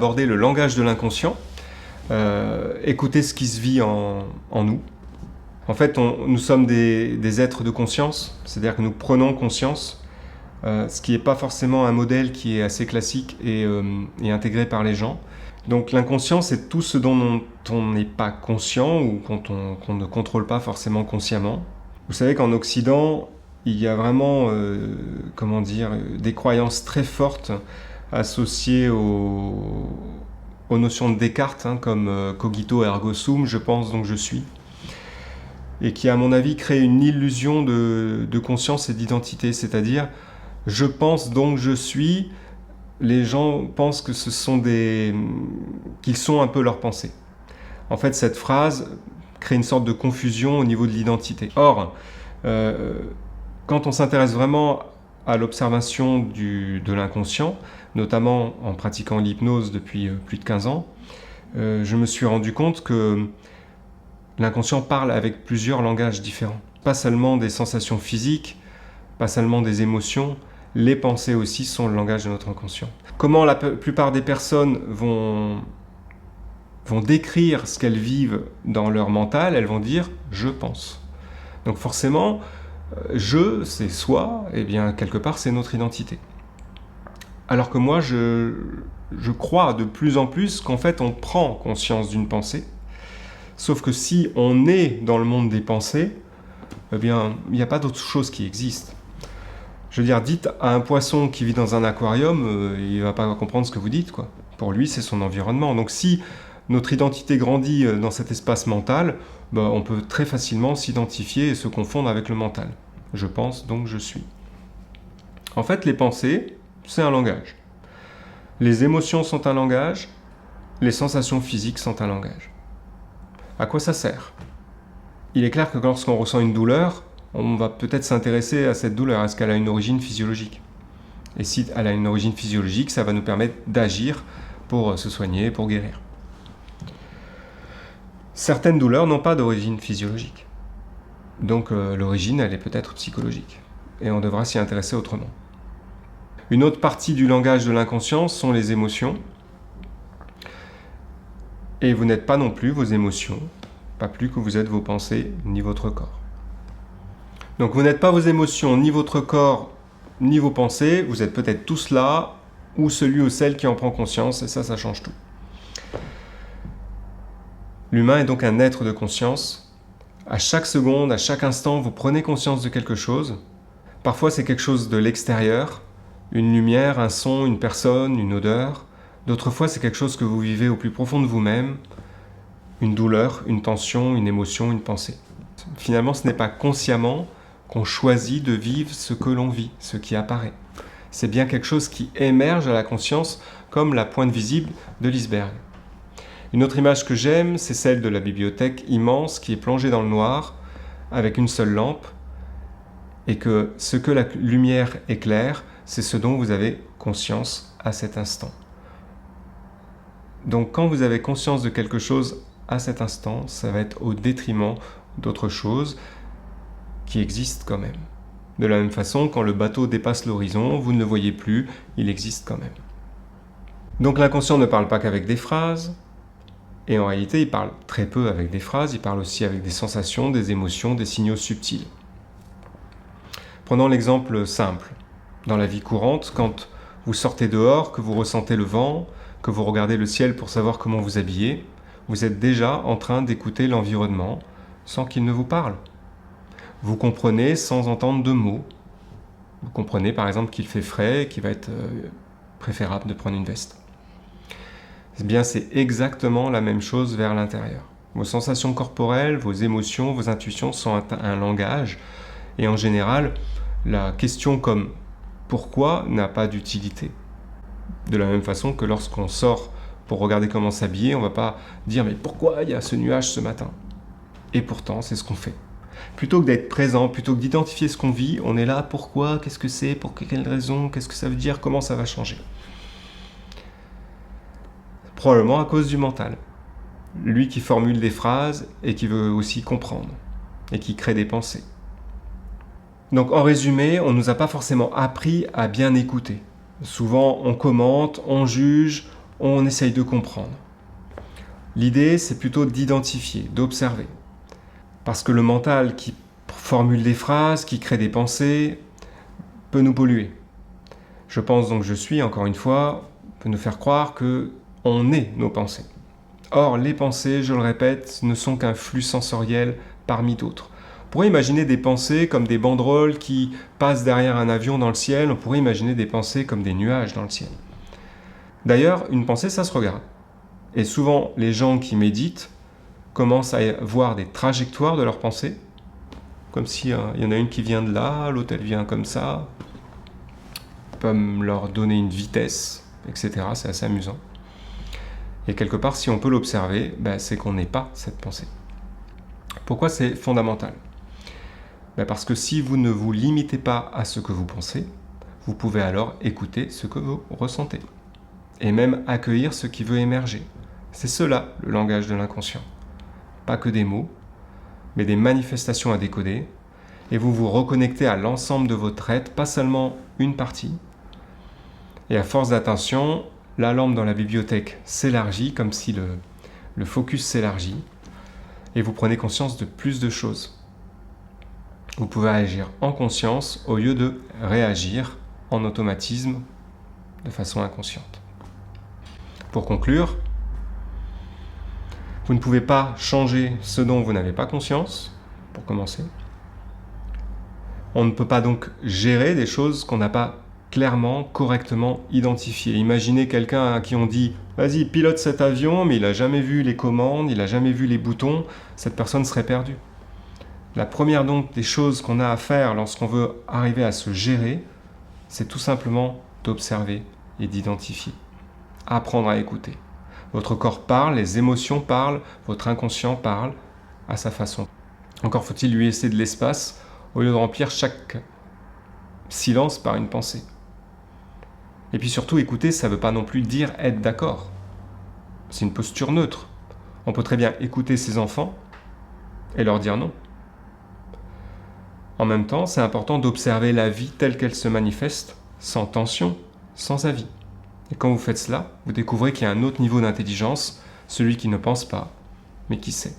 aborder le langage de l'inconscient, écouter ce qui se vit en nous. En fait, nous sommes des êtres de conscience, c'est-à-dire que nous prenons conscience, ce qui n'est pas forcément un modèle qui est assez classique et intégré par les gens. Donc l'inconscient, c'est tout ce dont on n'est pas conscient ou qu'on ne contrôle pas forcément consciemment. Vous savez qu'en Occident, il y a vraiment des croyances très fortes associées aux notions de Descartes, comme cogito ergo sum, je pense donc je suis, et qui à mon avis crée une illusion de conscience et d'identité, c'est-à-dire je pense donc je suis. Les gens pensent que qu'ils sont un peu leurs pensées. En fait, cette phrase crée une sorte de confusion au niveau de l'identité. Or, quand on s'intéresse vraiment à l'observation de l'inconscient, notamment en pratiquant l'hypnose depuis plus de 15 ans, je me suis rendu compte que l'inconscient parle avec plusieurs langages différents. Pas seulement des sensations physiques, pas seulement des émotions, les pensées aussi sont le langage de notre inconscient. Comment la plupart des personnes vont décrire ce qu'elles vivent dans leur mental, elles vont dire « je pense ». Donc forcément, je, c'est soi, et bien quelque part c'est notre identité. Alors que moi, je crois de plus en plus qu'en fait on prend conscience d'une pensée, sauf que si on est dans le monde des pensées, eh bien il n'y a pas d'autre chose qui existe. Je veux dire, dites à un poisson qui vit dans un aquarium, il ne va pas comprendre ce que vous dites, quoi. Pour lui, c'est son environnement. Donc si notre identité grandit dans cet espace mental, on peut très facilement s'identifier et se confondre avec le mental. Je pense, donc je suis. En fait, les pensées, c'est un langage. Les émotions sont un langage, les sensations physiques sont un langage. À quoi ça sert ? Il est clair que lorsqu'on ressent une douleur, on va peut-être s'intéresser à cette douleur, est-ce qu'elle a une origine physiologique ? Et si elle a une origine physiologique, ça va nous permettre d'agir pour se soigner, pour guérir. Certaines douleurs n'ont pas d'origine physiologique. Donc l'origine, elle est peut-être psychologique. Et on devra s'y intéresser autrement. Une autre partie du langage de l'inconscient sont les émotions. Et vous n'êtes pas non plus vos émotions, pas plus que vous êtes vos pensées ni votre corps. Donc vous n'êtes pas vos émotions, ni votre corps, ni vos pensées, vous êtes peut-être tous là, ou celui ou celle qui en prend conscience, et ça change tout. L'humain est donc un être de conscience. À chaque seconde, à chaque instant, vous prenez conscience de quelque chose. Parfois c'est quelque chose de l'extérieur, une lumière, un son, une personne, une odeur. D'autres fois c'est quelque chose que vous vivez au plus profond de vous-même, une douleur, une tension, une émotion, une pensée. Finalement, ce n'est pas consciemment qu'on choisit de vivre ce que l'on vit, ce qui apparaît. C'est bien quelque chose qui émerge à la conscience comme la pointe visible de l'iceberg. Une autre image que j'aime, c'est celle de la bibliothèque immense qui est plongée dans le noir avec une seule lampe et que ce que la lumière éclaire, c'est ce dont vous avez conscience à cet instant. Donc quand vous avez conscience de quelque chose à cet instant, ça va être au détriment d'autres choses qui existent quand même. De la même façon, quand le bateau dépasse l'horizon, vous ne le voyez plus, il existe quand même. Donc l'inconscient ne parle pas qu'avec des phrases, et en réalité il parle très peu avec des phrases, il parle aussi avec des sensations, des émotions, des signaux subtils. Prenons l'exemple simple. Dans la vie courante, quand vous sortez dehors, que vous ressentez le vent, que vous regardez le ciel pour savoir comment vous habiller, vous êtes déjà en train d'écouter l'environnement sans qu'il ne vous parle. Vous comprenez sans entendre de mots. Vous comprenez par exemple qu'il fait frais et qu'il va être préférable de prendre une veste. Eh bien, c'est exactement la même chose vers l'intérieur. Vos sensations corporelles, vos émotions, vos intuitions sont un langage. Et en général, la question comme « pourquoi » n'a pas d'utilité. De la même façon que lorsqu'on sort pour regarder comment s'habiller, on ne va pas dire « mais pourquoi il y a ce nuage ce matin ?» Et pourtant, c'est ce qu'on fait. Plutôt que d'être présent, plutôt que d'identifier ce qu'on vit, on est là, pourquoi, qu'est-ce que c'est, pour quelle raison, qu'est-ce que ça veut dire, comment ça va changer. Probablement à cause du mental. Lui qui formule des phrases et qui veut aussi comprendre, et qui crée des pensées. Donc en résumé, on ne nous a pas forcément appris à bien écouter. Souvent on commente, on juge, on essaye de comprendre. L'idée, c'est plutôt d'identifier, d'observer. Parce que le mental qui formule des phrases, qui crée des pensées, peut nous polluer. Je pense donc je suis, encore une fois, peut nous faire croire que on est nos pensées. Or, les pensées, je le répète, ne sont qu'un flux sensoriel parmi d'autres. On pourrait imaginer des pensées comme des banderoles qui passent derrière un avion dans le ciel, on pourrait imaginer des pensées comme des nuages dans le ciel. D'ailleurs, une pensée, ça se regarde. Et souvent, les gens qui méditent commencent à voir des trajectoires de leurs pensées, comme s'il y en a une qui vient de là, l'autre elle vient comme ça, peut leur donner une vitesse, etc. C'est assez amusant. Et quelque part, si on peut l'observer, c'est qu'on n'est pas cette pensée. Pourquoi c'est fondamental ? Parce que si vous ne vous limitez pas à ce que vous pensez, vous pouvez alors écouter ce que vous ressentez. Et même accueillir ce qui veut émerger. C'est cela, le langage de l'inconscient. Pas que des mots, mais des manifestations à décoder. Et vous vous reconnectez à l'ensemble de votre être, pas seulement une partie. Et à force d'attention, la lampe dans la bibliothèque s'élargit, comme si le focus s'élargit. Et vous prenez conscience de plus de choses. Vous pouvez agir en conscience au lieu de réagir en automatisme de façon inconsciente. Pour conclure, vous ne pouvez pas changer ce dont vous n'avez pas conscience, pour commencer. On ne peut pas donc gérer des choses qu'on n'a pas clairement, correctement identifiées. Imaginez quelqu'un à qui on dit « Vas-y, pilote cet avion », mais il n'a jamais vu les commandes, il n'a jamais vu les boutons, cette personne serait perdue. La première donc des choses qu'on a à faire lorsqu'on veut arriver à se gérer, c'est tout simplement d'observer et d'identifier. Apprendre à écouter. Votre corps parle, les émotions parlent, votre inconscient parle à sa façon. Encore faut-il lui laisser de l'espace au lieu de remplir chaque silence par une pensée. Et puis surtout, écouter, ça ne veut pas non plus dire être d'accord. C'est une posture neutre. On peut très bien écouter ses enfants et leur dire non. En même temps, c'est important d'observer la vie telle qu'elle se manifeste, sans tension, sans avis. Et quand vous faites cela, vous découvrez qu'il y a un autre niveau d'intelligence, celui qui ne pense pas, mais qui sait.